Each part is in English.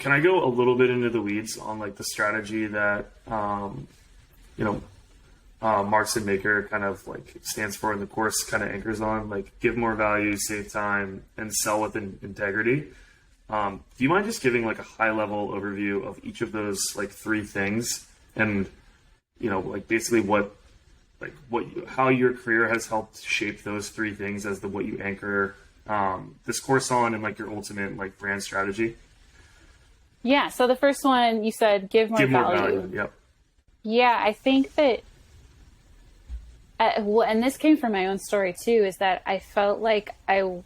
can I go a little bit into the weeds on like the strategy that, you know, Marks and Maker kind of like stands for and the course kind of anchors on, like give more value, save time, and sell with integrity. Do you mind just giving like a high level overview of each of those like three things, and you know, like basically how your career has helped shape those three things as what you anchor this course on, and like your ultimate like brand strategy? Yeah. So the first one you said, give more value. Yep. Yeah, I think that. Well, and this came from my own story too, is that I felt like I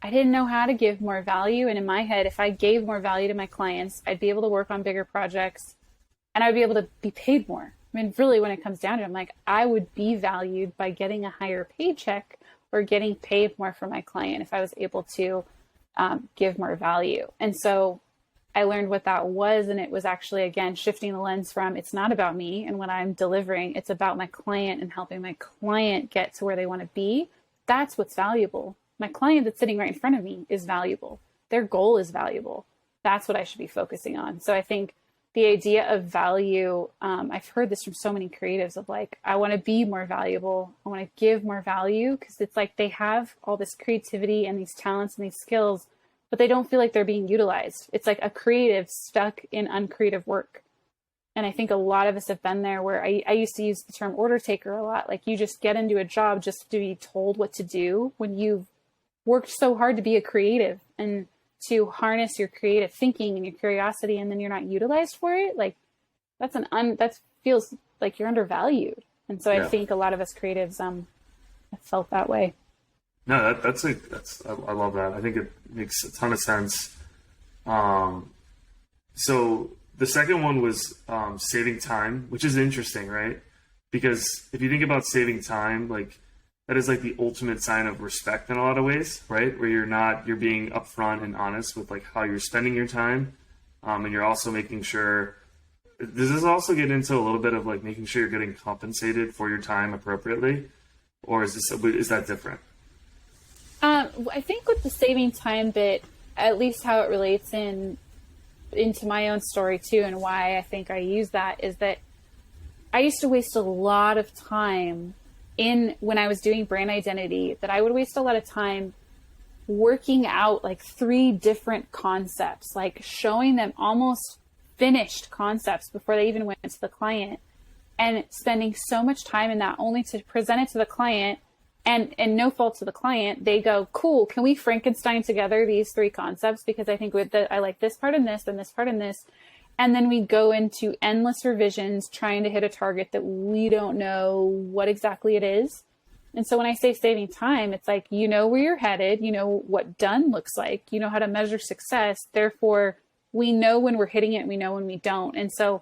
didn't know how to give more value. And in my head, if I gave more value to my clients, I'd be able to work on bigger projects and I'd be able to be paid more. I mean, really, when it comes down to it, I'm like, I would be valued by getting a higher paycheck or getting paid more for my client if I was able to give more value. And so I learned what that was. And it was actually, again, shifting the lens from it's not about me and what I'm delivering. It's about my client and helping my client get to where they want to be. That's what's valuable. My client that's sitting right in front of me is valuable. Their goal is valuable. That's what I should be focusing on. So I think the idea of value, I've heard this from so many creatives of like, I want to be more valuable. I want to give more value, because it's like they have all this creativity and these talents and these skills, but they don't feel like they're being utilized. It's like a creative stuck in uncreative work. And I think a lot of us have been there, where I used to use the term order taker a lot. Like you just get into a job just to be told what to do when you've worked so hard to be a creative and to harness your creative thinking and your curiosity, and then you're not utilized for it. Like that feels like you're undervalued. And so I think a lot of us creatives have felt that way. No, I love that. I think it makes a ton of sense. So the second one was saving time, which is interesting, right? Because if you think about saving time, like that is like the ultimate sign of respect in a lot of ways, right? Where you're being upfront and honest with like how you're spending your time, and you're also making sure. Does this also get into a little bit of like making sure you're getting compensated for your time appropriately, or is that different? I think with the saving time bit, at least how it relates into my own story too, and why I think I use that, is that I used to waste a lot of time when I was doing brand identity, that I would waste a lot of time working out like 3 different concepts, like showing them almost finished concepts before they even went to the client, and spending so much time in that only to present it to the client. And no fault to the client, they go, cool, can we Frankenstein together these 3 concepts? Because I think I like this part and this, and this part and this. And then we go into endless revisions trying to hit a target that we don't know what exactly it is. And so when I say saving time, it's like, you know where you're headed, you know what done looks like, you know how to measure success. Therefore, we know when we're hitting it, we know when we don't. And so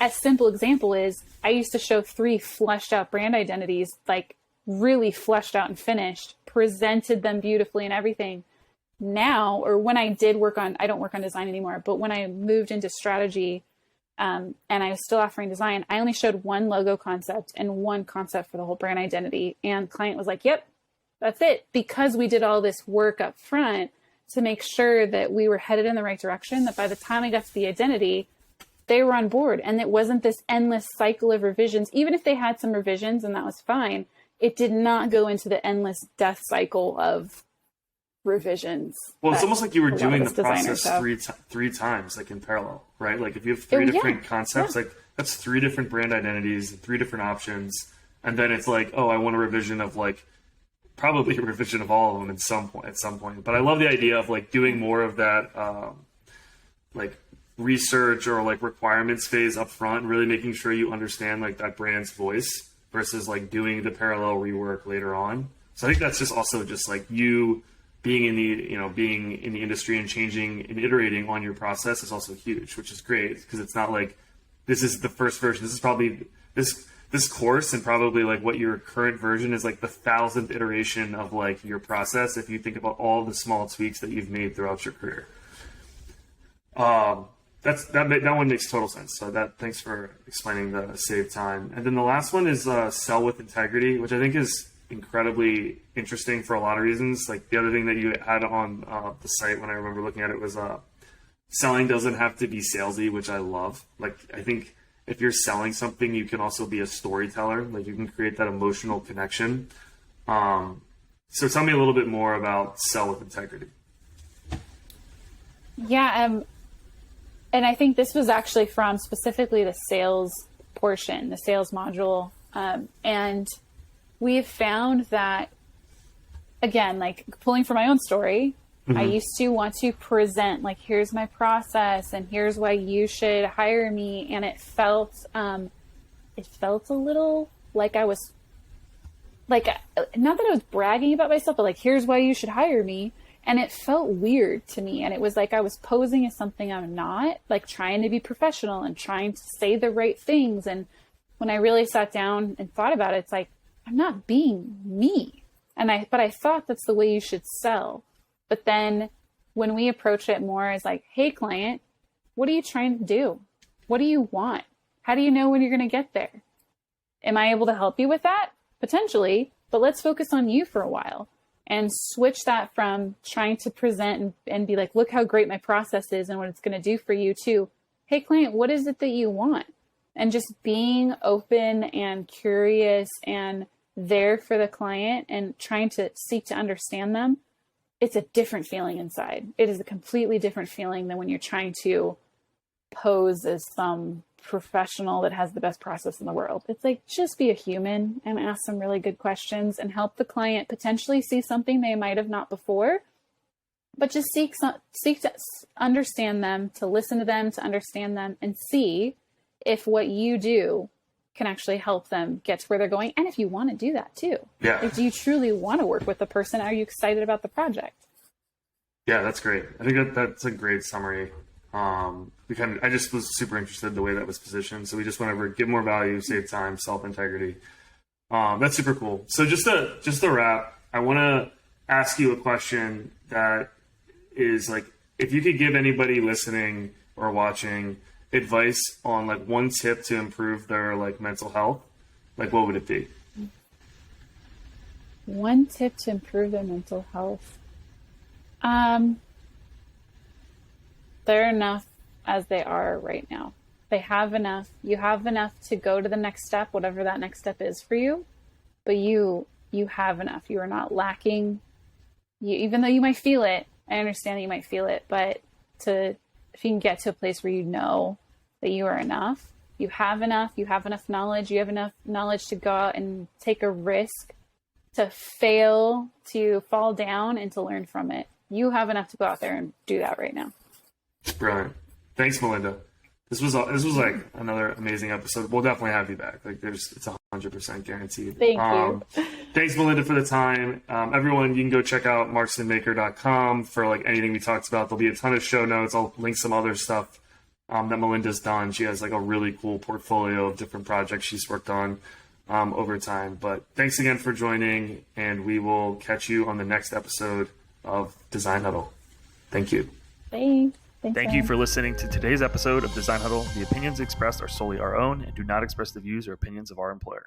a simple example is I used to show 3 fleshed out brand identities, like really fleshed out and finished, presented them beautifully and everything. Now, or when I did I don't work on design anymore, but when I moved into strategy, and I was still offering design, I only showed 1 logo concept and 1 concept for the whole brand identity. And the client was like, yep, that's it. Because we did all this work up front to make sure that we were headed in the right direction, that by the time I got to the identity, they were on board. And it wasn't this endless cycle of revisions. Even if they had some revisions, and that was fine, it did not go into the endless death cycle of revisions. Well, it's almost like you were doing the process three times, like in parallel, right? Like if you have 3 different concepts, like that's 3 different brand identities, 3 different options. And then it's like, oh, I want a revision of like, probably a revision of all of them at some point. But I love the idea of like doing more of that, like research or like requirements phase up front, really making sure you understand like that brand's voice versus like doing the parallel rework later on. So I think that's just also just like you being in the industry and changing and iterating on your process is also huge, which is great, because it's not like this is the first version. This is probably this course, and probably like what your current version is like the 1,000th iteration of like your process, if you think about all the small tweaks that you've made throughout your career. That one makes total sense. So thanks for explaining the save time. And then the last one is sell with integrity, which I think is incredibly interesting for a lot of reasons. Like the other thing that you had on the site when I remember looking at it was selling doesn't have to be salesy, which I love. Like, I think if you're selling something, you can also be a storyteller. Like, you can create that emotional connection. So tell me a little bit more about Sell with Integrity. Yeah, and I think this was actually from specifically the sales portion, the sales module. And we've found that, again, like pulling from my own story, I used to want to present, like, here's my process and here's why you should hire me. And it felt a little like I was, like, not that I was bragging about myself, but like, here's why you should hire me. And it felt weird to me. And it was like I was posing as something I'm not, like trying to be professional and trying to say the right things. And when I really sat down and thought about it, it's like, I'm not being me. But I thought that's the way you should sell. But then when we approach it more as like, hey, client, what are you trying to do? What do you want? How do you know when you're going to get there? Am I able to help you with that? Potentially, but let's focus on you for a while and switch that from trying to present and be like, look how great my process is and what it's going to do for you to, hey, client, what is it that you want? And just being open and curious and there for the client and trying to seek to understand them. It's a different feeling inside. It is a completely different feeling than when you're trying to pose as some professional that has the best process in the world. It's like, just be a human and ask some really good questions and help the client potentially see something they might have not before, but just seek to understand them, to listen to them, to understand them, and see if what you do can actually help them get to where they're going. And if you want to do that too. Yeah. Like, do you truly want to work with the person? Are you excited about the project? Yeah, that's great. I think that's a great summary. I just was super interested in the way that was positioned. So we just went over, give more value, save time, self-integrity. That's super cool. So just to wrap, I want to ask you a question that is like, if you could give anybody listening or watching advice on like one tip to improve their like mental health, like what would it be? One tip to improve their mental health. They're enough as they are right now. They have enough. You have enough to go to the next step, whatever that next step is for you. But you have enough. You are not lacking. Even though you might feel it, I understand that you might feel it, but if you can get to a place where you know that you are enough, you have enough knowledge, you have enough knowledge to go out and take a risk, to fail, to fall down, and to learn from it. You have enough to go out there and do that right now. Brilliant. Thanks, Melinda. This was like another amazing episode. We'll definitely have you back. Like, it's 100% guaranteed. Thank you. Thanks, Melinda, for the time. Everyone, you can go check out marksandmaker.com for like anything we talked about. There'll be a ton of show notes. I'll link some other stuff that Melinda's done. She has like a really cool portfolio of different projects she's worked on over time. But thanks again for joining, and we will catch you on the next episode of Design Huddle. Thank you. Thanks. Thank you for listening to today's episode of Design Huddle. The opinions expressed are solely our own and do not express the views or opinions of our employer.